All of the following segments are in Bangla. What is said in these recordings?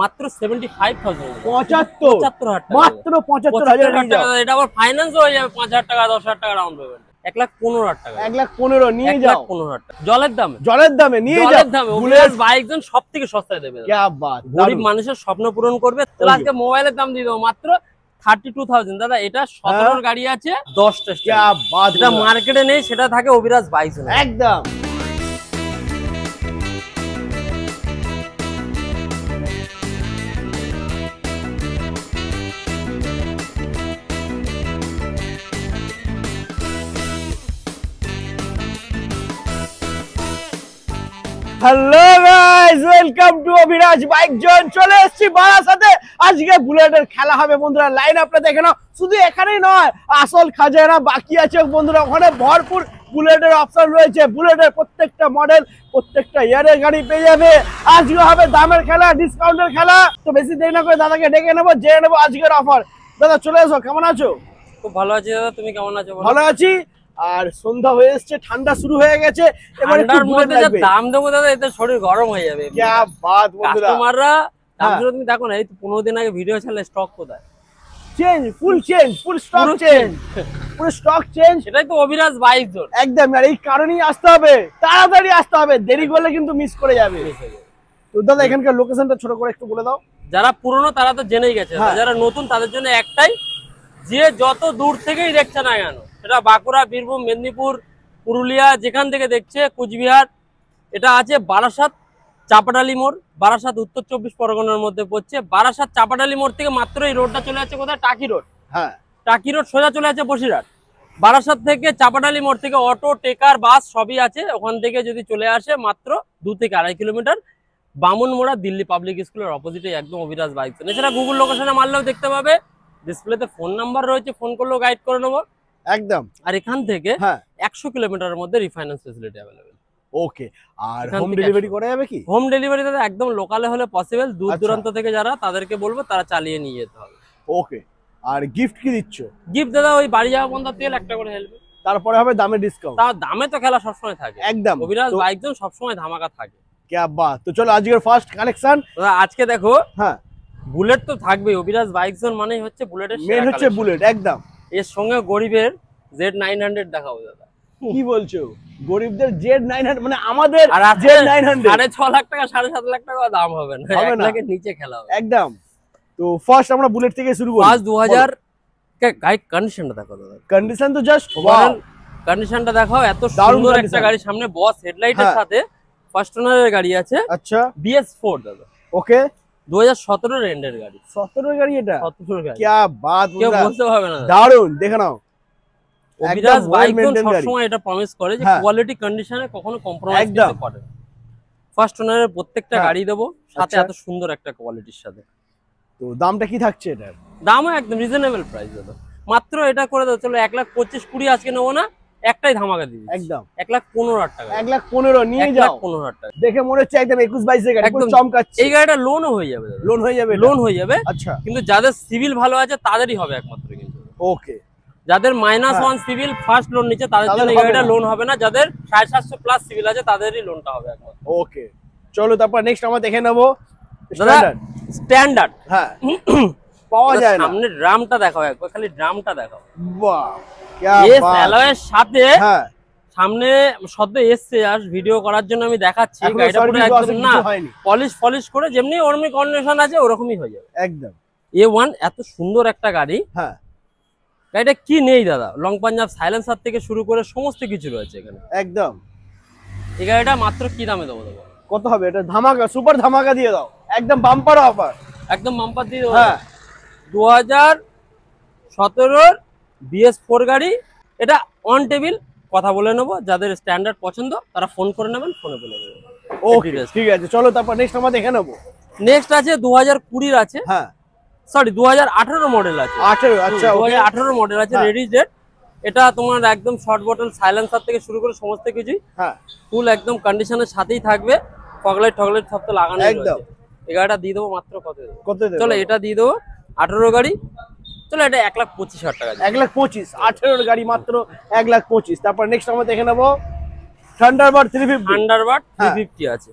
মাত্র 75,000 75 মাত্র 75,000 টাকা। এটা আবার ফাইন্যান্স হয়ে যাবে 5,000 টাকা 10,000 টাকা ডাউন পেমেন্ট। 1,15,000 টাকা। 1,15,000 নিয়ে যাও। 1,15,000 টাকা জলের দামে নিয়ে যাও। জলের দামে বুলেট বাইক জন সবথেকে সস্তায় দেবে। কি বাত, গরিব মানুষের স্বপ্ন পূরণ করবে। তাহলে আজকে মোবাইলের দাম দিয়ে দেবো মাত্র 32,000 দাদা। এটা 17 গাড়ি আছে 10টা। কি বাত, যেটা মার্কেটে নেই সেটা থাকে অভিরাজ বাইক একদম। Hello guys, welcome to Abhiraj bike zone. চলে এসেছি বারাসাতে। আজকে বুলেটের খেলা হবে বন্ধুরা। লাইন আপটা দেখে নাও। শুধু এখানেই নয়, আসল খাজানা বাকি আছে বন্ধুরা। ওখানে ভরপুর বুলেটের অপশন রয়েছে। বুলেটের প্রত্যেকটা মডেল, প্রত্যেকটা ইয়ারের গাড়ি পেয়ে যাবে। আজকে হবে দামের খেলা, ডিসকাউন্টের খেলা। তো বেশি দেরি না করে দাদাকে ডেকে নেবো, জেনে নেবো আজকের অফার। দাদা চলে এসো, কেমন আছো? খুব ভালো আছি দাদা, তুমি কেমন আছো? ভালো আছি। আর সন্ধ্যা হয়ে এসেছে, ঠান্ডা শুরু হয়ে গেছে। এবার একটু মধ্যে যে দাম দেবো দাদা, এতে শরীর গরম হয়ে যাবে। কি বাত বন্ধুরা, কাস্টমাররা দাম শুনে তুমি দেখো না, এই 15 দিন আগে ভিডিও ছাড়লে স্টক কোথায়? চেঞ্জ, ফুল স্টক চেঞ্জ, পুরো স্টক চেঞ্জ। সেটাই তো অভিরাজ বাইক জোন। একদম। আর এই কারণেই আসতে হবে, তাড়াতাড়ি আসতে হবে, দেরি করলে কিন্তু মিস করে যাবে। তো দাদা এখানকার লোকেশনটা ছোট করে একটু বলে দাও। যারা পুরনো তারা তো জেনেই গেছে, যারা নতুন তাদের জন্য একটাই, যে যত দূর থেকেই দেখছে না কেন, সেটা বাঁকুড়া, বীরভূম, মেদিনীপুর, পুরুলিয়া, যেখান থেকে দেখছে, কুচবিহার, এটা আছে বারাসাত চাপাডালি মোড়। বারাসাত উত্তর 24 পরগনার মধ্যে পড়ছে। বারাসাত চাপাডালি মোড় থেকে মাত্র এই রোডটা চলে যাচ্ছে কোথায়? টাকি রোড। হ্যাঁ, টাকি রোড সোজা চলে যাচ্ছে বসিরহাট। বারাসাত থেকে চাপাডালি মোড় থেকে অটো, টেকার, বাস সবই আছে। ওখান থেকে যদি চলে আসে মাত্র 2 থেকে 2.5 কিলোমিটার, বামুনমোড়া দিল্লি পাবলিক স্কুলের অপোজিটে একদম অভিরাজ বাইক জোন। এছাড়া গুগল লোকেশনে মারলেও দেখতে পাবে, ডিসপ্লেতে ফোন নাম্বার রয়েছে, ফোন করলেও গাইড করে নেবো একদম। আর এখান থেকে 100 কিলোমিটারের মধ্যে রিফাইন্যান্স ফেসিলিটি অ্যাভেলেবল। ওকে। আর হোম ডেলিভারি করা যাবে কি? হোম ডেলিভারি দাদা একদম লোকালে হলে পসিবল। দূর দূরান্ত থেকে যারা, তাদেরকে বলবো তারা চালিয়ে নিয়ে যেতে হবে। ওকে। আর গিফট কি দিচ্ছ? গিফট দাদা ওই বাড়ি যাওয়া বন্ধা তেল একটা করে হেলবে। তারপরে হবে দামে ডিসকাউন্ট। তার দামে তো খেলা সবসময় থাকে একদম। অভিরাজ বাইক জোন সবসময় ধামাকা থাকে। কি বাত। তো চলো আজকের ফার্স্ট কালেকশন। আজকে দেখো, হ্যাঁ বুলেট তো থাকবে। অভিরাজ বাইক জোন মানেই হচ্ছে বুলেটের মেন হচ্ছে বুলেট। একদম। এর সঙ্গে গরিবের Z900 দেখাবো দাদা। কি বলছো? গরিবদের Z900 মানে আমাদের Z900 6.5 লাখ টাকা 7.5 লাখ টাকা দাম হবে না, 1 লাখের নিচে খেলা হবে। একদম। তো ফার্স্ট আমরা বুলেট থেকে শুরু করি। ফার্স্ট 2000 গাইড কন্ডিশনটা দেখো দাদা। কন্ডিশন তো জাস্ট ওয়াও। কন্ডিশনটা দেখো, এত সুন্দর একটা গাড়ি, সামনে বস হেডলাইটের সাথে ফার্স্ট ওনারের গাড়ি আছে। আচ্ছা, BS4 দাদা। ওকে। 2017 এর এন্ডের গাড়ি। 17 এর গাড়ি এটা? 17 এর গাড়ি। কি বাত বন্ধুরা, কেউ বলতে পারবে না। দারুন, দেখে নাও। অভিরাজ বাইক জোন সবসময় এটা প্রমিস করে যে কোয়ালিটি কন্ডিশনে কখনো কম্প্রোমাইজ করতে পারে না। ফার্স্ট ওনারের প্রত্যেকটা গাড়ি দেবো সাথে এত সুন্দর একটা কোয়ালিটির সাথে। তো দামটা কি থাকছে এটার? দামও একদম রিজনেবল প্রাইস দাদা। মাত্র এটা করে দাও, চলো 1,25,20 আজকে নেবো না, একটাই ধামাকা দিবি। একদম 1,15,000 টাকা। 1,15,000 নিয়ে যাও। 1,15,000 টাকা দেখে মনে হচ্ছে একদম 21-22 এর গাড়ি, একদম চমকাচ্ছে। এই গাড়িটা লোনও হয়ে যাবে দাদা। লোন হয়ে যাবে? লোন হয়ে যাবে। আচ্ছা। কিন্তু যাদের সিভিল ভালো আছে তাদেরই হবে একমাত্র। কিন্তু ওকে, যাদের -1 সিভিল ফার্স্ট লোন নিচ্ছে তাদের জন্য এই গাড়িটা লোন হবে না। যাদের 750 প্লাস সিভিল আছে তাদেরই লোনটা হবে একমাত্র। ওকে, চলো তারপর নেক্সট আমরা দেখে নেবো স্ট্যান্ডার্ড। হ্যাঁ, পাওয়া যায় না। সামনে ড্রামটা দেখাও একবার, খালি ড্রামটা দেখাও। বাহ, কি বাত। অ্যালয়ের সাথে সামনে সদ্য এসছে, আর ভিডিও করার জন্য আমি দেখাচ্ছি। গাড়িটা পুরো একদম না পলিশ করে যেমনি ওরকমই কন্ডিশন আছে ওরকমই হয়ে যাবে একদম। A1 এত সুন্দর একটা গাড়ি। হ্যাঁ, গাড়িটা কি নেই দাদা, লং পাঞ্জাব সাইলেন্সার থেকে শুরু করে সমস্ত কিছু রয়েছে এখানে। একদম। এই গাড়িটা মাত্র কি দামে দেবো? কত হবে এটা? ধামাকা, সুপার ধামাকা দিয়ে দাও, একদম বাম্পার অফার। একদম বাম্পার দিয়ে দেবো। 2017 BS4 গাড়ি। এটা অন টেবিল কথা বলে নেবো, যাদের স্ট্যান্ডার্ড পছন্দ তারা ফোন করে নেবেন, ফোনে বলে দেবো। ওকে, ঠিক আছে, চলো তারপর নেক্সট আমরা দেখে নেবো। নেক্সট আছে 2020 আছে। হ্যাঁ, সরি 2018 মডেল আছে। 18? আচ্ছা, 2018 মডেল আছে, রেডি জেট। এটা তোমার একদম শর্ট বটল সাইলেন্সার থেকে শুরু করে সমস্ত কিছুই ফুল একদম কন্ডিশনের সাথেই থাকবে। ফগলাইট সব তো লাগানো একদম। এই গাড়িটা দিয়ে দেবো মাত্র কত? চলো এটা দিয়ে দেবো 18 গাড়ি। চলো এটা 1,25,000 টাকা। 1,25,000 18 গাড়ি মাত্র 1,25,000। তারপর নেক্সট আমরা দেখে নেবো থান্ডারবার্ড 350। থান্ডারবার্ড 350 আছে।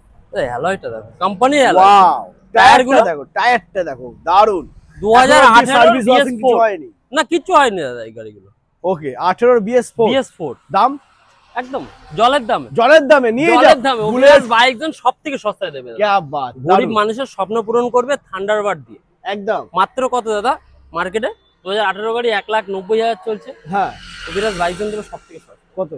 অ্যালয়টা দেখো, কোম্পানি অ্যালয়। ওয়াও, টায়ারগুলো দেখো, টায়ারটা দেখো দারুন। 2018 সার্ভিস ওয়াশিং কিছু BS4 হয়নি? না, কিচ্ছু হয়নি দাদা এই গাড়িগুলো। ওকে, 18 BS4 BS4 দাম একদম জলের দামে, জলের দামে নিয়ে যাও। জলের দামে বুলেট বাইক জন সবথেকে সস্তায় দেবে। क्या बात, গরিব মানুষের স্বপ্ন পূরণ করবে থান্ডারবার্ড দিয়ে। একদম মাত্র কত দাদা মার্কেটে 2018 গাড়ি 1,90,000 চলছে। হ্যাঁ, অভিরাজ বাইক জন দেবে সবথেকে সস্তা কত?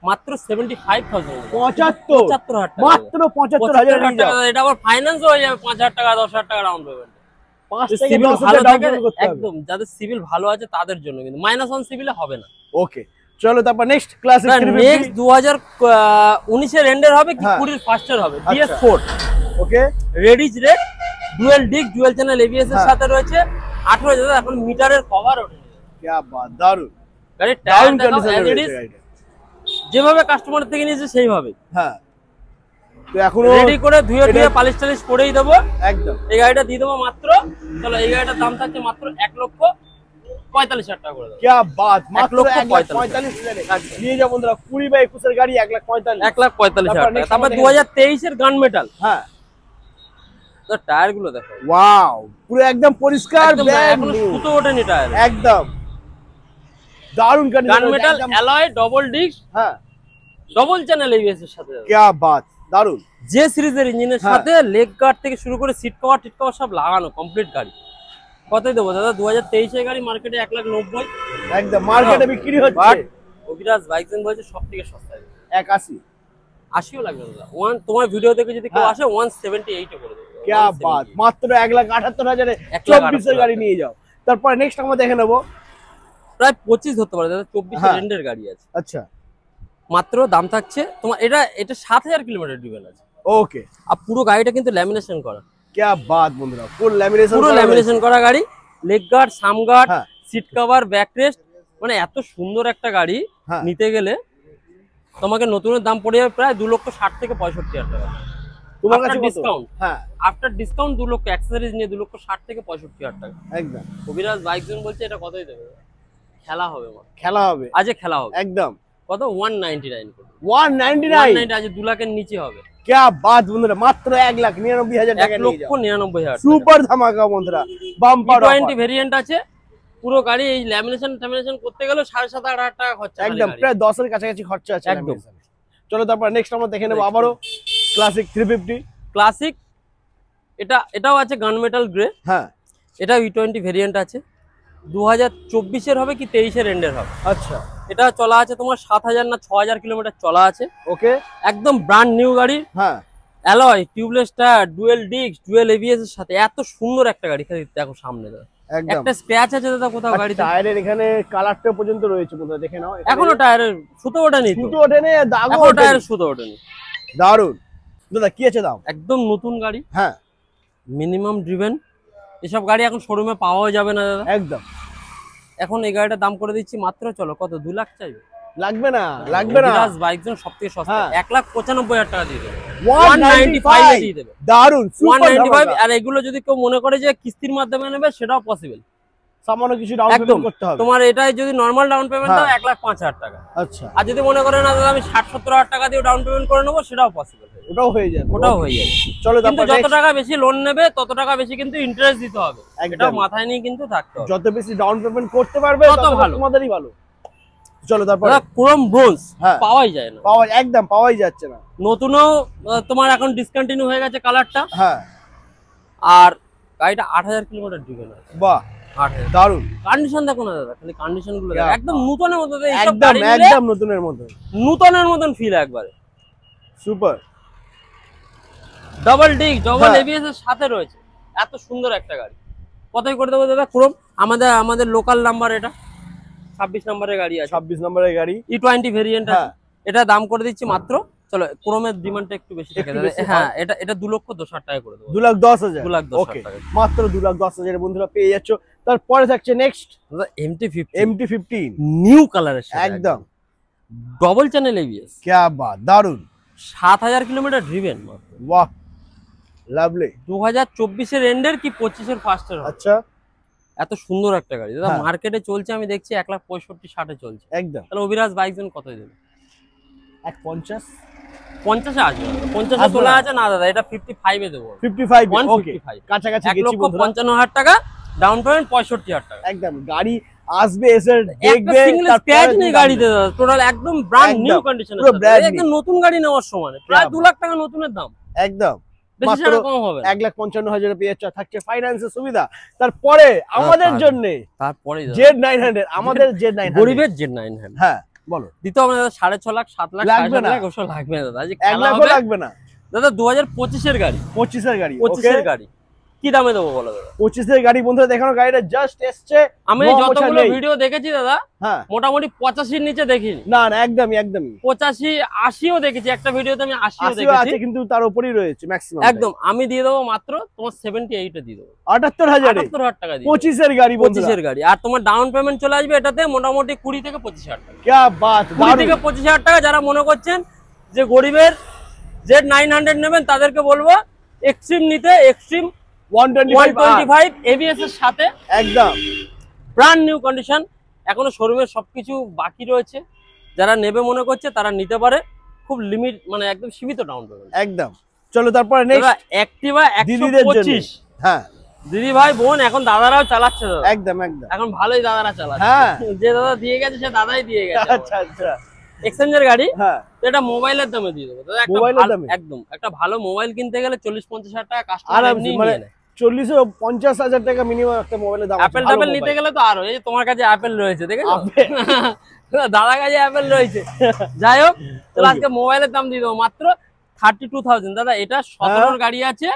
মাত্র 75,000 75 টাকা, মাত্র 75,000 নিয়ে যাও। এটা আবার ফাইন্যান্স হয়ে যাবে 5,000 টাকা 10,000 টাকা ডাউন পেমেন্ট। 5 থেকে সিভিল 10 ভালো হাজার ডাউন থাকে পেমেন্ট করতে হবে। একদম, যাদের সিভিল ভালো আছে তাদের জন্য, কিন্তু -1 সিভিলে হবে না। ওকে, চলো তারপর নেক্সট ক্লাসিক নেক্সট 2019 এর এন্ডের হবে কি হ্যাঁ। 20 এর ফার্স্টের হবে আচ্ছা। BS4 ওকে, রেডিজ রেড ডুয়াল ডিক ডুয়াল চ্যানেল ABS এর হ্যাঁ। সাথে রয়েছে 18,000। এখন মিটারের কভার ওঠে क्या बात, দারুন গাড়ির দারুন টায়ার কন্ডিশনে রয়েছে গাড়িটা। যেভাবে কাস্টমার থেকে নিয়েছে সেইভাবে হ্যাঁ, তো এখনো রেডি করে ধুয়ে ধুয়ে পালিশ টালিশ করেই দেবো। একদম এই গাড়িটা দিয়ে দেবো মাত্র, চলো এই গাড়িটার দাম থাকছে মাত্র 1,45,000 টাকা করে দেবো। क्या बात, মাত্র 1,45,000 নিয়ে যাও বন্ধুরা। 20/21 এর গাড়ি 1,45,000। 1,45,000 টাকা। তারপর 2023 এর গান মেটাল, হ্যাঁ, তো টায়ার গুলো দেখো ওয়াও, পুরো একদম পরিষ্কার একদম ব্র্যান্ড এখনো নিউ, সুতো ওঠেনি টায়ার। একদম দারুন গান condition metal alloy double disc হ্যাঁ, ডবল চ্যানেল ABS এর সাথে। क्या बात, দারুন যে সিরিজের ইঞ্জিনের হ্যাঁ। সাথে লেগ গার্ড থেকে শুরু করে সিট কভার টিট কভার সব লাগানো কমপ্লিট গাড়ি। কতই দেবো দাদা 2023 এর গাড়ি মার্কেটে 1,90,000। একদম মার্কেটে বিক্রি হচ্ছে বাট অভিরাজ বাইক সেন বলছে সব থেকে সস্তায় 81। 80ও লাগবে না দাদা। তোমার ভিডিও দেখে যদি কেউ হ্যাঁ। আসে 178 এ করে দেবো। क्या बात, মাত্র 1,78,000 এ 24 এর গাড়ি নিয়ে যাও। তারপর নেক্সট আমরা দেখে নেব। প্রায় 25 ধরতে পারে দাদা, 24 হ্যাঁ। এর এন্ডের গাড়ি আছে। আচ্ছা, মাত্র দাম থাকছে তোমার এটা 7,000 কিলোমিটার ড্রিভেন আছে। ওকে, আর পুরো গাড়িটা কিন্তু ল্যামিনেশন করা, क्या बात বন্ধুরা, ফুল ল্যামিনেশন, পুরো ল্যামিনেশন করা গাড়ি। লেগ গার্ড, সাম গার্ড, হ্যাঁ। সিট কভার, ব্যাক রেস্ট, মানে এত সুন্দর একটা গাড়ি হ্যাঁ। নিতে গেলে তোমাকে নতুনের দাম পড়ে যাবে প্রায় 2,60,000 থেকে 65,000 টাকা। তোমার After কাছে discount। হ্যাঁ, আফটার ডিসকাউন্ট 2 লক্ষ, অ্যাক্সেসরিজ নিয়ে 2,60,000 থেকে 65,000 টাকা। একদম কবিরাজ বাইক জোন বলছে এটা কতই দেবে? খেলা হবে মা, খেলা হবে আজকে খেলা হবে। একদম। কত 199 করে 199, 199 আজ 2 লাখের নিচে হবে। क्या बात বন্ধুরা, মাত্র 1,99,000 টাকা নিয়ে যাও। 1,99,000 সুপার ধামাকা বন্ধুরা, বাম্পার E20 ভেরিয়েন্ট আছে। পুরো গাড়ি এই ল্যামিনেশন করতে গেলে 7,500-8,000 টাকা খরচা। একদম প্রায় 10 এর কাছাকাছি খরচা আছে একদম। lamination এ। চলো তারপর নেক্সট আমরা দেখে নেব আবারো ক্লাসিক 350। ক্লাসিক এটাও আছে গান মেটাল গ্রে। হ্যাঁ, এটাও E20 ভেরিয়েন্ট আছে। 2024 এর হবে কি 23 এর এন্ডের হবে। আচ্ছা, এটা চলা আছে তোমার 7,000 না 6,000 কিলোমিটার চলা আছে। ওকে, একদম ব্র্যান্ড নিউ গাড়ি, হ্যাঁ, alloy, tubeless tyre, dual disk, dual ABS এর সাথে এত সুন্দর একটা গাড়ি। খালি দেখো সামনে দাদা একদম। একটা স্ক্র্যাচ আছে দাদা কোথাও গাড়িতে? টায়ারের এখানে কালারটা পর্যন্ত রয়েছে বন্ধুরা, দেখে নাও। এখনো টায়ারের সুতো ওঠেনি তো, সুতো ওঠেনি, দাগও এখনো ওঠেনি। টায়ারের সুতো ওঠেনি। দারুন দাদা, কি আছে দাম? একদম নতুন গাড়ি, হ্যাঁ, মিনিমাম ড্রিভেন। এসব গাড়ি এখন শোরুমে পাওয়াও যাবে না দাদা। একদম এখন এই গাড়িটার দাম করে দিচ্ছি মাত্র, চলো কত 2 লাখ চাইবে? লাগবে না, লাগবে না। বাইক জন সবথেকে সস্তা, হ্যাঁ। 1,95,000 টাকা দিয়ে দেবে। 195 দিয়ে দেবে। দারুন, সুপার 195। ধামাকা। আর এগুলো যদি কেউ মনে করে যে কিস্তির মাধ্যমে নেবে সেটাও পসিবল। সামান্য কিছু ডাউন একদম পেমেন্ট করতে হবে। তোমার এটাই যদি নরমাল ডাউন পেমেন্ট দাও হ্যাঁ। 1,05,000 টাকা। আচ্ছা, আর যদি মনে করে না দাদা আমি 60-70,000 টাকা দিয়ে ডাউন পেমেন্ট করে নেবো, সেটাও পসিবল, ওটাও হয়ে যাবে। ওটাও হয়ে যাবে। চলো কিন্তু তারপর যত next। টাকা বেশি লোন নেবে তত টাকা বেশি কিন্তু ইন্টারেস্ট দিতে হবে, একদম। এটাও মাথায় নিয়ে কিন্তু থাকতে হবে। যত বেশি ডাউন পেমেন্ট করতে পারবে তত তত ভালো। তোমাদেরই ভালো। চলো তারপর দাদা ক্রোম ব্রোঞ্জ হ্যাঁ। পাওয়াই যায় না, একদম পাওয়াই যাচ্ছে না। নতুনও তোমার এখন ডিসকন্টিনিউ হয়ে গেছে কালারটা। হ্যাঁ, আর গাড়িটা 8,000 কিলোমিটার ড্রিভেন আছে। বাহ, 8,000 দারুন, কন্ডিশন দেখো না দাদা, খালি কন্ডিশন গুলো দেখো, Yeah. একদম নতুনের মতো। এইসব একদম গাড়ি নিলে একদম নতুনের মতো, নতুনের মতন ফিল একবারে। সুপার। ডাবল ডিস্ক, ডাবল হ্যাঁ। ABS এর সাথে রয়েছে, এত সুন্দর একটা গাড়ি। কতই করে দেবো দাদা ক্রোম? আমাদের লোকাল নাম্বার, এটা 26 নম্বরের গাড়ি আছে, 26 নম্বরের গাড়ি, E20 ভেরিয়েন্ট আছে। হ্যাঁ। এটা দাম করে দিচ্ছি মাত্র, চলো ক্রোমের ডিমান্ডটা একটু বেশি থাকে একটু দাদা। বেশি, হ্যাঁ, এটা 2,10,000 টাকা করে দেবো। 2,10,000। 2,10,000 ওকে, টাকা। মাত্র 2,10,000 বন্ধুরা পেয়ে যাচ্ছ। তারপরে থাকছে নেক্সট দাদা MT-50 MT-15। নিউ কালারের সাথে একদম, ডবল চ্যানেল ABS, क्या बात, দারুন, 7,000 কিলোমিটার ড্রিভেন। বাহ, লাভলি। 2024 এর এন্ডের কি 25 এর ফার্স্টের হবে। আচ্ছা, এত সুন্দর একটা গাড়ি দাদা, হ্যাঁ। মার্কেটে চলছে আমি দেখছি 1,65,60 চলছে। একদম তাহলে অভিরাজ বাইক জন কতই দেবে? 150। 50-এ আসবে, 50-এ তোলা আছে না দাদা, এটা 55 এ দেবো। 55 ওকে, 155 কাছাকাছি গেছি 1,55,000 টাকা, ডাউন পেমেন্ট 65,000 টাকা। একদম গাড়ি আসবে, এসে একটা দেখবে, সিঙ্গেল স্ক্র্যাচ নেই গাড়িতে দাদা, টোটাল একদম ব্র্যান্ড নিউ কন্ডিশনে, একদম নতুন গাড়ি নেওয়ার সময় প্রায় 2 লাখ টাকা নতুনের দাম, একদম বেশি মাত্র ছাড়া কম হবে। 1,55,000 পেয়ে যাচ্ছে, থাকছে ফাইন্যান্সের সুবিধা। তারপরে আমাদের জন্য তারপরে Z900, আমাদের Z900 গরিবের Z900, হ্যাঁ বলো, দিতে হবে দাদা 6.5 লাখ 7 লাখ লাগবে না, ওসব লাগবে না দাদা, 1 লাখ লাগবে না দাদা। 2025 এর গাড়ি, 25 এর গাড়ি, 25 এর গাড়ি কি দামে দেবো বলো দাদা? 25 এর গাড়ি বন্ধুরা দেখানো, গাড়িটা জাস্ট এসছে। আমি যতগুলো ভিডিও দেখেছি দাদা, হ্যাঁ মোটামুটি 85 এর নিচে দেখিনি। না না, একদমই 85 80ও দেখেছি, একটা ভিডিওতে আমি 80ও দেখেছি আছে, কিন্তু তার উপরেই রয়েছে ম্যাক্সিমাম। একদম আমি দিয়ে দেবো মাত্র তোমার 78 এ দিয়ে দেবো, 78,000 টাকা দিয়ে 25 এর গাড়ি, 25 এর গাড়ি। আর তোমার ডাউন পেমেন্ট চলে আসবে এটাতে মোটামুটি 20 থেকে 25,000 টাকা। क्या बात, 20 থেকে 25,000 টাকা। যারা মনে করছেন যে গরিবের Z900 নেবেন, তাদেরকে বলবো এক্সট্রিম নিতে, এক্সট্রিম 125 ABS এর সাথে, একদম ব্র্যান্ড নিউ কন্ডিশন, এখনো শোরুমের সবকিছু বাকি রয়েছে। যারা নেবে মনে করছে তারা নিতে পারে, খুব লিমিট, মানে একদম সীমিত ডাউন পেমেন্ট। একদম। চলো তারপরে নেক্সট অ্যাক্টিভা দিদিদের জন্য, 125। হ্যাঁ দিদি ভাই বোন এখন দাদারাও চালাচ্ছে দাদা, একদম একদম এখন ভালোই দাদারা চালাচ্ছে। হ্যাঁ যে দাদা দিয়ে গেছে সে দাদাই দিয়ে গেছে। আচ্ছা আচ্ছা, এক্সচেঞ্জের গাড়ি, হ্যাঁ তো এটা মোবাইলের দামে দিয়ে দেবো দাদা। মোবাইলের দামে একদম একটা ভালো মোবাইল কিনতে গেলে 40-50,000 টাকা কাস্টমার আরামসে, এমনি মানে নিয়ে নেয়। 40-50,000 টাকা মিনিমাম একটা মোবাইলের দাম। অ্যাপেল ট্যাপেল নিতে গেলে তো আরো, এই যে তোমার কাছে অ্যাপেল রয়েছে দেখেছো, দাদার কাছে অ্যাপেল রয়েছে। যাই হোক, তাহলে আজকে মোবাইলের দাম দিয়ে দেবো মাত্র 32,000 দাদা। এটা 17 গাড়ি আছে,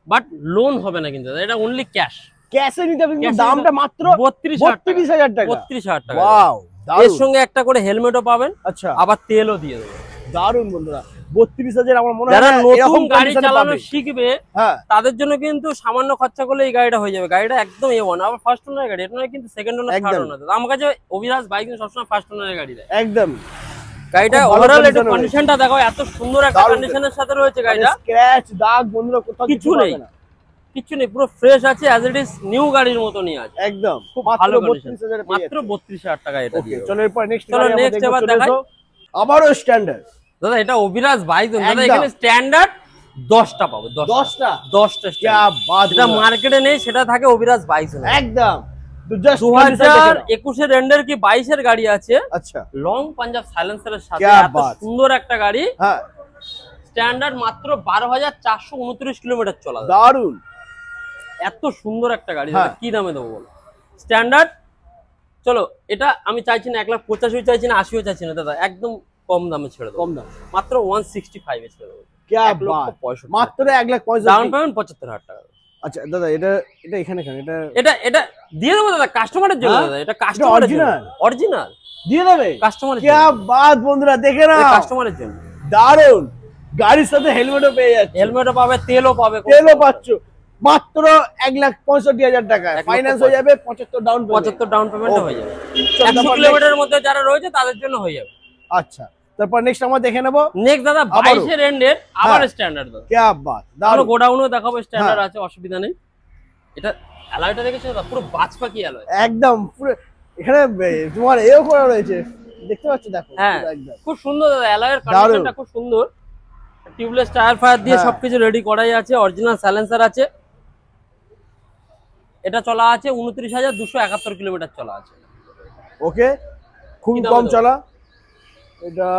বাট লোন হবে না কিন্তু দাদা, এটা অনলি ক্যাশ। ক্যাশে নিতে হবে, কিন্তু দামটা মাত্র 32,000 টাকা। 32,000 টাকা। ওয়াও, এর সঙ্গে একটা করে হেলমেটও পাবেন, আচ্ছা আবার তেলও দিয়ে দেবো। দারুন বন্ধুরা, 32,000 আমার মনে হয় যারা নতুন এরকম গাড়ি condition এ চালানো পাবে। শিখবে হ্যাঁ তাদের জন্য কিন্তু সামান্য খরচা করলে এই গাড়িটা হয়ে যাবে। গাড়িটা একদম A1, আবার ফার্স্ট ওনার গাড়ি, এটা নয় কিন্তু সেকেন্ড ওনার, থার্ড ওনার। আমার কাছে অভিরাজ বাইক কিন্তু সবসময় ফার্স্ট ওনারের গাড়ি দেয়। একদম গাড়িটা খুব ভালো ওভারঅল condition একটু কন্ডিশনটা দেখো, এত সুন্দর একটা দারুণ। কন্ডিশনের সাথে রয়েছে গাড়িটা, স্ক্র্যাচ দাগ বন্ধুরা কোথাও কিছু নেই, পাবে না। কিছু নেই, পুরো ফ্রেশ আছে, অ্যাজ ইট ইজ নিউ গাড়ির মতনই আছে। একদম খুব মাত্র ভালো কন্ডিশন, 32,000 পেয়ে মাত্র 32,000 টাকা এটা ওকে। দিয়ে। চলো এরপর নেক্সট চলো next এবার দেখাই। আবারও স্ট্যান্ডার্ড দাদা এটা অভিরাজ বাইক দাদা, একদম। এখানে স্ট্যান্ডার্ড 10টা পাবো, 10টা 10টা क्या बात, যেটা মার্কেটে নেই সেটা থাকে অভিরাজ বাইক। একদম তো জাস্ট 2021 এর এন্ডের কি 22 এর গাড়ি আছে, আচ্ছা লং পাঞ্জাব সাইলেন্সারের সাথে, क्या এত बात। সুন্দর একটা গাড়ি। হ্যাঁ স্ট্যান্ডার্ড মাত্র 12,429 কিলোমিটার চলা, দারুন এত সুন্দর একটা গাড়ি হ্যাঁ। কি দামে দেবো বলো? স্ট্যান্ডার্ড, চলো এটা আমি চাইছি না 1,85,000 চাইছি না, 80ও চাইছি না দাদা, একদম কম দামে ছেড়ে দেবো, কম দাম মাত্র 165 এ ছেড়ে দেবো। क्या 1,65,000 মাত্র 1,65,000 ডাউন পেমেন্ট 75,000 টাকা। আচ্ছা দাদা, এটা এটা এখানে কেন, এটা এটা দিয়ে দেবো দাদা কাস্টমারের জন্য হ্যাঁ? দাদা, এটা কাস্টমারের জন্য, original? অরিজিনাল দিয়ে দেবে কাস্টমারের क्या জন্য, बात বন্ধুরা, দেখে না কাস্টমারের জন্য। দারুন, গাড়ির সাথে হেলমেটও পেয়ে যাচ্ছে, হেলমেটও পাবে, তেলও পাবে, তেলও পাচ্ছ, মাত্র 1,65,000 টাকা, ফাইন্যান্স হয়ে যাবে 75 ডাউন পেমেন্ট, 75 ডাউন পেমেন্ট হয়ে যাবে। চলো 100 তারপর কিলোমিটারের মধ্যে যারা রয়েছে তাদের জন্য হয়ে যাবে। আচ্ছা তারপর নেক্সট আমরা দেখে নেব নেক্সট দাদা 22 এর এন্ডের আবার স্ট্যান্ডার্ড দাদা, क्या बात, আরো দারুন গোডাউনও দেখাবো, স্ট্যান্ডার্ড আছে, অসুবিধা নেই। এটা অ্যালয়টা দেখেছো দাদা, পুরো বাজপাখি অ্যালয়, একদম পুরো এখানে তোমার এও করা রয়েছে, দেখতে পাচ্ছ, দেখো হ্যাঁ পুরো একদম খুব সুন্দর দাদা, অ্যালয়ের কন্ডিশনটা খুব সুন্দর, টিউবলেস টায়ার ফায়ার দিয়ে হ্যাঁ। সবকিছু রেডি করাই আছে, অরিজিনাল সাইলেন্সার আছে। এটা চলা আছে 29,271 কিলোমিটার চলা আছে। ওকে, খুব কি দামে কম দেবো? চলা, এটা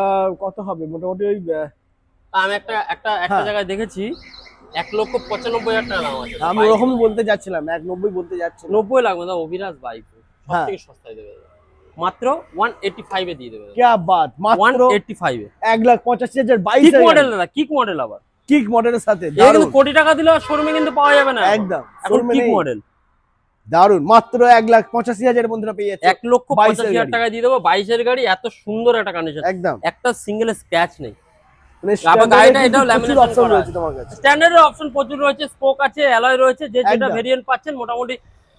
কত হবে মোটামুটি ওই আমি একটা হ্যাঁ। জায়গায় দেখেছি 1,95,000 টাকা দাম আছে। আমি ওরকমই বলতে যাচ্ছিলাম, 1,90 বলতে যাচ্ছিলাম। 90 লাগবে না, অভিরাজ বাইক হ্যাঁ। সবথেকে সস্তায় দেবে মাত্র 185 এ দিয়ে দেবে। क्या बात, মাত্র 185 এ 1,85,000 কিক 22 মডেল দাদা, কিক মডেল আবার কিক মডেলের সাথে এটা কিন্তু কোটি টাকা দিলেও শোরুমে কিন্তু পাওয়া যাবে না একদম এখন শোরুমে কিক নেই। মডেল দারুন, মাত্র 1,85,000 বন্ধুরা পেয়ে যাচ্ছে 1,85,000 টাকা দিয়ে দেবো। 22 এর গাড়ি, এত সুন্দর একটা কন্ডিশন, একদম একটা সিঙ্গেল স্ক্র্যাচ নেই। মানে আবার গাড়িটা এটাও ল্যামিনেশন অপশন করা রয়েছে আছে। তোমার কাছে, স্ট্যান্ডার্ডের অপশন প্রচুর রয়েছে, স্পোক আছে, অ্যালয় রয়েছে, যে যেটা একদম। ভেরিয়েন্ট পাচ্ছেন মোটামুটি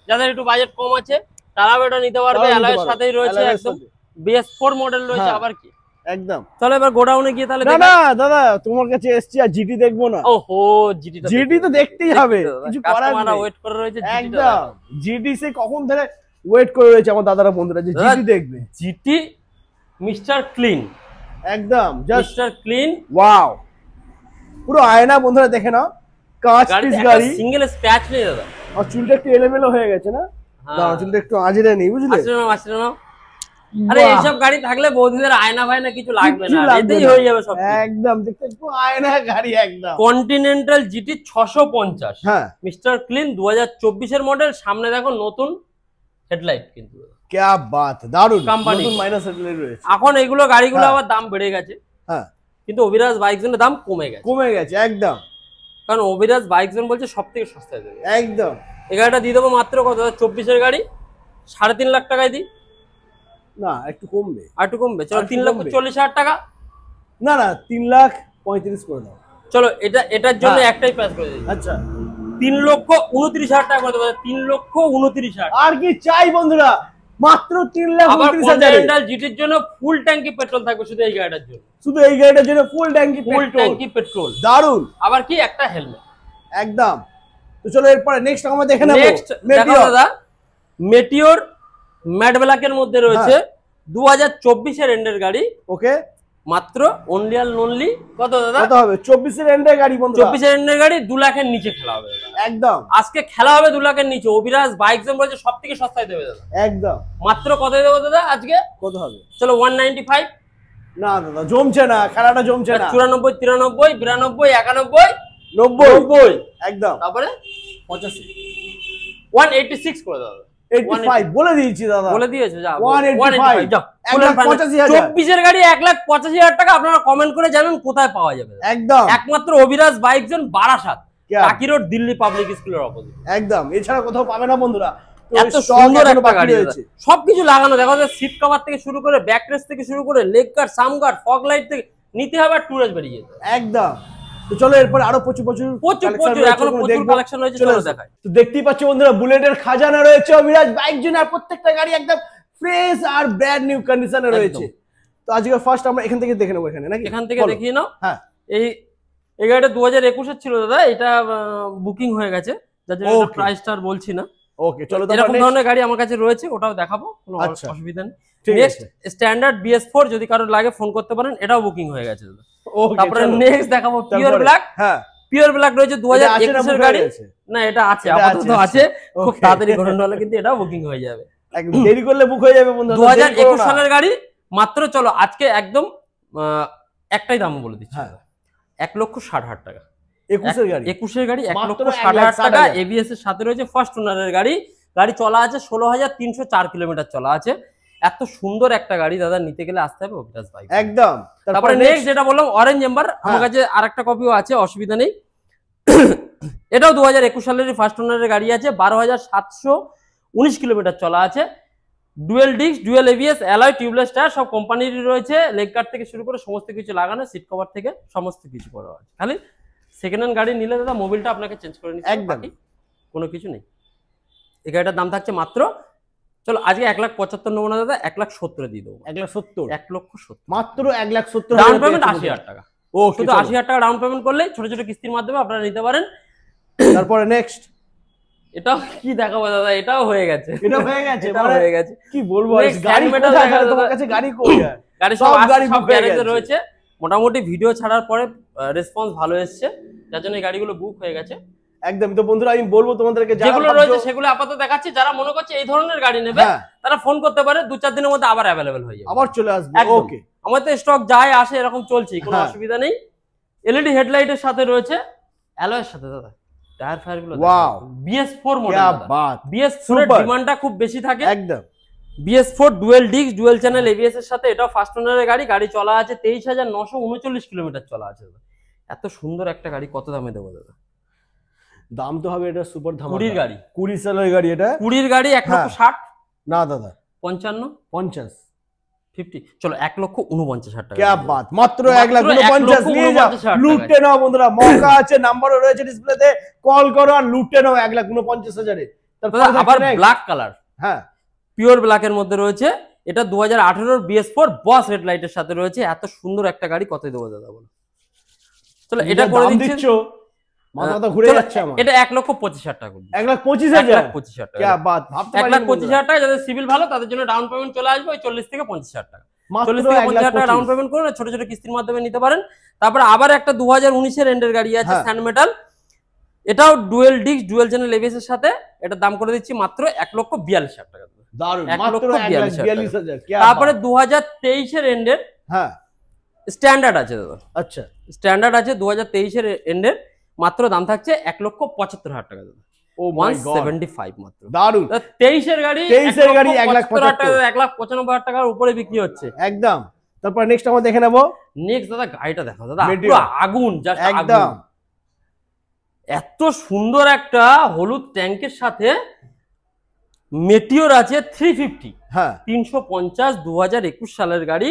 যাদের একটু বাজেট কম আছে তারাও এটা নিতে পারবে। তারাও নিতে অ্যালয়ের পারবে। সাথেই রয়েছে, অ্যালয়ের একদম সাথে। BS4 মডেল রয়েছে, হ্যাঁ। আবার কি। একদম চলো এবার গোডাউনে গিয়ে তাহলে না না দাদা, তোমার কাছে এসছি আর জিটি দেখবো না? ওহো, জিটি জিটি তো দেখতেই হবে, কিছু করার কাস্টমাররা নেই। ওয়েট করে রয়েছে একদম জিটি সে কখন ধরে ওয়েট করে রয়েছে আমার দাদারা বন্ধুরা যে দাদা, জিটি দেখবে। জিটি মিস্টার ক্লিন, একদম জাস্ট মিস্টার ক্লিন, ওয়াও, পুরো আয়না বন্ধুরা দেখে নাও, কাঁচ পিস গাড়ি, সিঙ্গেল স্ক্র্যাচ নেই দাদা। আর চুলটা একটু এলোমেলো হয়ে গেছে না? দাঁড়াও, চুলটা একটু আজরে নেই, বুঝলে? আসলে না, আরে এইসব গাড়ি থাকলে বৌদিদের আয়না ফায়না কিছু লাগবে না, এতেই হয়ে যাবে সব। একদম দেখতে একটু আয়না গাড়ি একদম। কন্টিনেন্টাল জিটি 650, হ্যাঁ মিস্টার ক্লিন 2024 এর মডেল। সামনে দেখো নতুন হেডলাইট, কিন্তু क्या बात, দারুণ কোম্পানি নতুন মাইনাস হেডলাইট রয়েছে। এখন এগুলো গাড়িগুলো আবার দাম বেড়ে গেছে, হ্যাঁ, কিন্তু অভিরাজ বাইক জোনের দাম কমে গেছে একদম, কারণ অভিরাজ বাইক জোন বলছে সব থেকে সস্তায় দেবে। একদম। এই গাড়িটা দিয়ে দেবো মাত্র কত, 24 এর গাড়ি 3.5 লাখ টাকায় দিই। না একটু কমবে, আর একটু কমবে, চলো 3,40,000 টাকা। না না 3,35,000 করে দাও। চলো এটার জন্য একটাই প্রাইস করে দিই। আচ্ছা 3,29,000 টাকা করে দেবো, 3,29,000। আর কি চাই বন্ধুরা, মাত্র 3,29,000। কন্টিনেন্টাল জিটির জন্য ফুল ট্যাঙ্কি পেট্রোল থাকবে শুধু এই গাড়িটার জন্য, শুধু এই গাড়িটার জন্য ফুল ট্যাঙ্কি পেট্রোল। দারুণ, আবার কি একটা হেলমেট একদম। তো চলো এরপরে নেক্সট আমরা দেখে নেব। নেক্সট দেখো দাদা, মেটিওর ম্যাট ব্ল্যাকের মধ্যে রয়েছে 2024 এর এন্ডের গাড়ি। ওকে, মাত্র অনলি আর অনলি কত দাদা, কত হবে? 24 এর এন্ডের গাড়ি বন্ধুরা, 24 এর এন্ডের গাড়ি 2 লাখের নিচে খেলা হবে দাদা। একদম আজকে খেলা হবে 2 লাখের নিচে। অভিরাজ বাইক জোন বলছে সব থেকে সস্তায় দেবে দাদা। একদম। মাত্র কত দেবো দাদা আজকে? কত হবে? চলো 195। না দাদা জমছে না, খেলাটা জমছে না। 94, 93, 92, 91, 90, একদম। তারপরে 85, 186 করে দাও। 85 বলে দিয়েছি দাদা, বলে দিয়েছো, যা 185 যাও। 1,85,000। 24 এর গাড়ি 1,85,000 টাকা। আপনারা কমেন্ট করে জানান কোথায় পাওয়া যাবে। একদম একমাত্র অভিরাজ বাইক জোন, বারাসাত, টাকি রোড, দিল্লি পাবলিক স্কুলের অপোজিট। একদম, এছাড়া কোথাও পাবে না বন্ধুরা। এত সুন্দর একটা গাড়ি, সবকিছু লাগানো। দেখো সিট কভার থেকে শুরু করে, ব্যাক রেস্ট থেকে শুরু করে, লেগ গার্ড, সাম গার্ড, ফগ লাইট থেকে নিতে হবে, আর টুরেজ বেরিয়ে যেতে। একদম। তো চলো এরপর আরো প্রচুর এখনো প্রচুর কালেকশন রয়েছে, চলো দেখাই। তো দেখতেই পাচ্ছ বন্ধুরা, বুলেটের খাজানা রয়েছে অভিরাজ বাইক জোন, আর প্রত্যেকটা গাড়ি একদম ফ্রেশ আর ব্র্যান্ড নিউ কন্ডিশনে রয়েছে। তো আজকে ফার্স্ট আমরা এখান থেকে দেখে নেবো, এখানে নাকি? এখান থেকে দেখিয়ে নাও। হ্যাঁ, এই গাড়িটা 2021 এর ছিল দাদা, এটা বুকিং হয়ে গেছে, যার জন্য প্রাইসটা আর বলছি না। ওকে চলো, এরকম ধরনের গাড়ি আমার কাছে রয়েছে, ওটাও দেখাবো, কোনো অসুবিধা নেই। নেক্সট স্ট্যান্ডার্ড BS4, যদি কারোর লাগে ফোন করতে পারেন, এটাও বুকিং হয়ে গেছে দাদা। তারপরে নেক্সট দেখাবো পিওর ব্ল্যাক। হ্যাঁ, পিওর ব্ল্যাক রয়েছে 2021 এর গাড়ি। না এটা আছে, আপাতত আছে, খুব তাড়াতাড়ি ঘটনা হলে কিন্তু এটাও বুকিং হয়ে যাবে। একদম দেরি করলে বুক হয়ে যাবে বন্ধুরা। 2021 সালের গাড়ি মাত্র, চলো আজকে একদম একটাই দাম বলে দিচ্ছি, 1,60,000 টাকা। 21 এর গাড়ি, 21 এর গাড়ি 1,60,000 টাকা। ABS এর সাথে রয়েছে, ফার্স্ট ওনারের গাড়ি। গাড়ি চলা আছে 16,304 কিলোমিটার চলা আছে। এত সুন্দর একটা গাড়ি দাদা, নিতে গেলে আসতে হবে অভিরাজ বাইক। একদম। তারপরে নেক্সট যেটা বললাম অরেঞ্জ এম্বার, আমার কাছে আরেকটা কপিও আছে, অসুবিধা নেই। এটাও 2021 সালের ফার্স্ট ওনারের গাড়ি আছে, 12,719 কিলোমিটার চলা আছে। Dual disk, dual ABS, alloy, tubeless tyre সব কোম্পানিরই রয়েছে। লেগ গার্ড থেকে শুরু করে সমস্ত কিছু লাগানো, সিট কভার থেকে সমস্ত কিছু করা আছে। খালি সেকেন্ড হ্যান্ড গাড়ি নিলে দাদা মোবিলটা আপনাকে চেঞ্জ করে নিতে হবে, বাকি কোনো কিছু নেই। এই গাড়িটার দাম থাকছে মাত্র, চলো আজকে 1,75,000 নেবো না দাদা, 1,70,000 দিয়ে দেবো। 1,70,000, 1,70,000 মাত্র 1,70,000। ডাউন পেমেন্ট 80,000 টাকা। ও শুধু 80,000 টাকা ডাউন পেমেন্ট করলে ছোট ছোট কিস্তির মাধ্যমে আপনারা নিতে পারেন। তারপরে নেক্সট এটাও কি দেখাবো দাদা, এটাও হয়ে গেছে, এটা হয়ে গেছে, মানে হয়ে গেছে। কি বলবো, গাড়ি কোথায় আছে তোমার কাছে? গাড়ি কই? গাড়ি সব গ্যারেজে রয়েছে। মোটামুটি ভিডিও ছাড়ার পরে রেসপন্স ভালো এসেছে, যার জন্য এই গাড়িগুলো বুক হয়ে গেছে। একদম। তো বন্ধুরা আমি বলবো তোমাদেরকে, যেগুলো রয়েছে সেগুলো আপাতত দেখাচ্ছি। যারা মনে করছে এই ধরনের গাড়ি নেবে, তারা ফোন করতে পারে, 2-4 দিনের মধ্যে আবার অ্যাভেলেবেল হয়ে যাবে, আবার চলে আসবে। ওকে, আমাদের স্টক যায় আসে এরকম চলছে, কোনো অসুবিধা নেই। LED হেডলাইটের সাথে রয়েছে, অ্যালয়ের সাথে দাদা টায়ার ফায়ার গুলো। ওয়াও, BS4 মডেল, BS4 এর ডিমান্ডটা খুব বেশি থাকে। একদম। BS4 dual disk, dual channel ABS এর সাথে, এটাও ফার্স্ট ওনারের গাড়ি। গাড়ি চলা আছে 23,939 কিলোমিটার চলা আছে। এত সুন্দর একটা গাড়ি কত দামে দেবো দাদা? দাম তো হবে এটা সুপার ধামাকা। 20 গাড়ি, 20 সালের গাড়ি, এটা 20 গাড়ি 1,60,000 না দাদা, 55, 50, 50, চলো 1,49,000 টাকা। क्या बात, মাত্র 1,49,000 নিয়ে যাও, লুটে নাও বন্ধুরা। মৌকা আছে, নাম্বারও রয়েছে ডিসপ্লেতে, কল করো আর লুটে নাও 1,49,000 এ। তারপর আবার ব্ল্যাক কালার, হ্যাঁ পিওর ব্ল্যাকের মধ্যে রয়েছে। এটা 2018 BS4 বস রেড লাইটের সাথে রয়েছে। এত সুন্দর একটা গাড়ি কত দেবো দাদা বলো? চলো এটা করে দিচ্ছি, মাথা তো ঘুরে যাচ্ছে আমার। এটা 1,25,000 টাকা, 1,25,000, 1,25,000 টাকা। क्या बात, ভাবতে পারিনি 1,25,000 টাকা। যাদের সিভিল ভালো তাদের জন্য ডাউন পেমেন্ট চলে আসবে ওই 40 থেকে 50,000 টাকা। মাত্র 40 থেকে 50 হাজার টাকা 1,25,000 ডাউন পেমেন্ট করুন, ছোট ছোট কিস্তির মাধ্যমে নিতে পারেন। তারপরে আবার একটা 2019 এর এন্ডের গাড়ি আছে স্যান্ড মেটাল, এটাও dual disc dual channel ABS এর সাথে, এটার দাম করে দিচ্ছি মাত্র 1,42,000 টাকা। দারুন, 1,42,000 মাত্র 1,42,000। তারপরে 2023 এর এন্ডের হ্যাঁ স্ট্যান্ডার্ড আছে দাদা, আচ্ছা স্ট্যান্ডার্ড আছে 2023 এর এন্ডের, মাত্র দাম থাকছে 1,75,000 টাকা দাদা। ও মাই গড 175 মাত্র। দারুন, 23 এর গাড়ি 23 এর গাড়ি 1,75,000 টাকা, 1,95,000 টাকার উপরে বিক্রি হচ্ছে একদম। তারপর নেক্সট আমরা দেখে নেব নেক্সট দাদা, গাড়িটা দেখো দাদা, Meteor। পুরো আগুন, জাস্ট একদম। আগুন। এত সুন্দর একটা হলুদ ট্যাঙ্কের সাথে মেটিওর আছে 350, হ্যাঁ 350, 2021 সালের গাড়ি।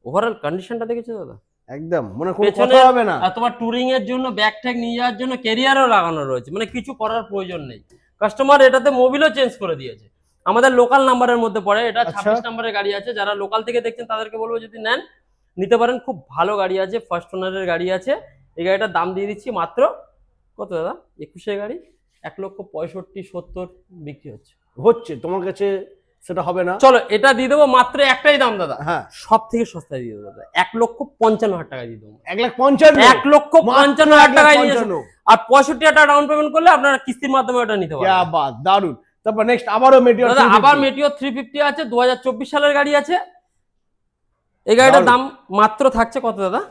ওভারঅল কন্ডিশনটা দেখেছো দাদা, একদম, মনে কোনো পেছনে কথা হবে না। আর তোমার টুরিং এর জন্য ব্যাগ ট্যাগ নিয়ে যাওয়ার জন্য ক্যারিয়ারও লাগানো রয়েছে, মানে কিছু করার প্রয়োজন নেই। কাস্টমার এটাতে মোবিলও চেঞ্জ করে দিয়েছে, আমাদের লোকাল নাম্বারের মধ্যে পড়ে, এটা 26 নম্বরের গাড়ি আছে। যারা লোকাল থেকে দেখছেন তাদেরকে বলবো যদি নেন নিতে পারেন, খুব ভালো গাড়ি আছে, ফার্স্ট ওনারের গাড়ি আছে। এই গাড়িটার দাম দিয়ে দিচ্ছি মাত্র কত দাদা, 21 এর গাড়ি 1,65,70 বিক্রি হচ্ছে তোমার কাছে, সেটা হবে না। চলো এটা দিয়ে দেবো মাত্র একটাই দাম দাদা, হ্যাঁ সব থেকে সস্তায় দিয়ে দেবো দাদা, 1,55,000 টাকা দিয়ে দেবো। 1,55,000, 1,55,000 টাকায় নিয়ে এসো। 1,55,000। আর 65,000 টাকা ডাউন পেমেন্ট করলে আপনারা কিস্তির মাধ্যমে ওটা নিতে क्या পারবেন। बात, দারুন। তারপর নেক্সট আবারও মেটিওর, দাদা আবার মেটিওর 350 আছে, 2024 সালের গাড়ি আছে। এই গাড়িটার দাম মাত্র থাকছে কত দাদা,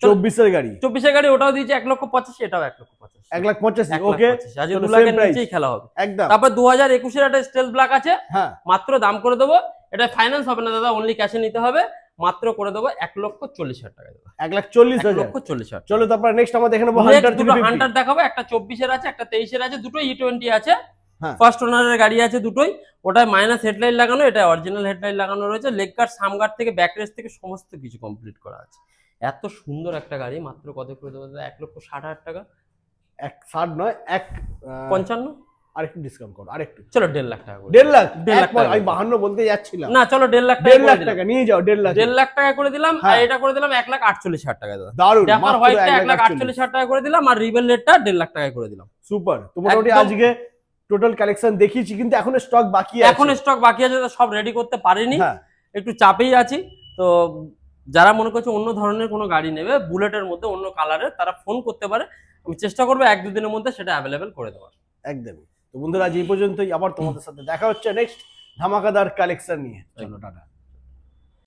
24 এর গাড়ি, 24 এর গাড়ি, ওটাও দিয়েছে 1,85,000, এটাও 1,85,000, 1,85,000। ওকে, আজ 2 লাখের নিচেই খেলা হবে একদম। তারপর 2021 এর একটা স্টেল ব্ল্যাক আছে, হ্যাঁ মাত্র দাম করে দেবো, এটা ফাইন্যান্স হবে না দাদা, অনলি ক্যাশে নিতে হবে, মাত্র করে দেবো 1,40,000 টাকা দাদা, 1,40,000। 1,40,000। চলো তারপর নেক্সট আমরা দেখে নেবো হান্টার দুটো 350। হান্টার দেখাবো, একটা 24 এর আছে, একটা 23 এর আছে, দুটো E20 আছে, হ্যাঁ ফার্স্ট ওনারের গাড়ি আছে দুটোই। ওটায় মাইনাস হেডলাইট লাগানো, এটা অরিজিনাল হেডলাইট লাগানো রয়েছে, লেগ গার্ড, সাম গার্ড থেকে ব্যাক রেস থেকে সমস্ত কিছু কমপ্লিট করা আছে। এত সুন্দর একটা গাড়ি মাত্র কত করে দেবো দাদা, 1,60,000 টাকা। 1,60 নয়, 55, আরেকটু ডিসকাউন্ট করো, আরেকটু। চলো 1.5 লাখ টাকা করে 1.5 লাখ, 1.5 লাখ টাকা আমি 52 বলতে যাচ্ছিলাম না, চলো 1.5 লাখ 1.5 লাখ টাকা টাকা নিয়ে যাও, 1.5 লাখ। 1.5 লাখ টাকা করে দিলাম, আর হ্যাঁ। এটা করে দিলাম 1,48,000 টাকা দাদা। দারুন, ড্যাপার মাত্র হোয়াইটটা 1,48,000। 1,48,000 টাকা করে দিলাম, আর রিবেল রেডটা 1.5 লাখ টাকা করে দিলাম। সুপার। তো মোটামুটি একদম। আজকে টোটাল কালেকশন দেখিয়েছি, কিন্তু এখনো স্টক বাকি আছে। এখন স্টক বাকি আছে, সব রেডি করতে পারিনি, হ্যাঁ একটু চাপেই আছি। তো যারা মনে করছে অন্য ধরনের কোনো গাড়ি নেবে বুলেটের মধ্যে অন্য কালারের, তারা ফোন করতে পারে, আমি চেষ্টা করবো 1-2 দিনের মধ্যে সেটা অ্যাভেলেবেল করে দেওয়ার। একদমই। তো বন্ধুরা আজ এই পর্যন্তই, আবার তোমাদের সাথে দেখা হচ্ছে নেক্সট ধামাকাদার কালেকশন নিয়ে। চলো টাটা।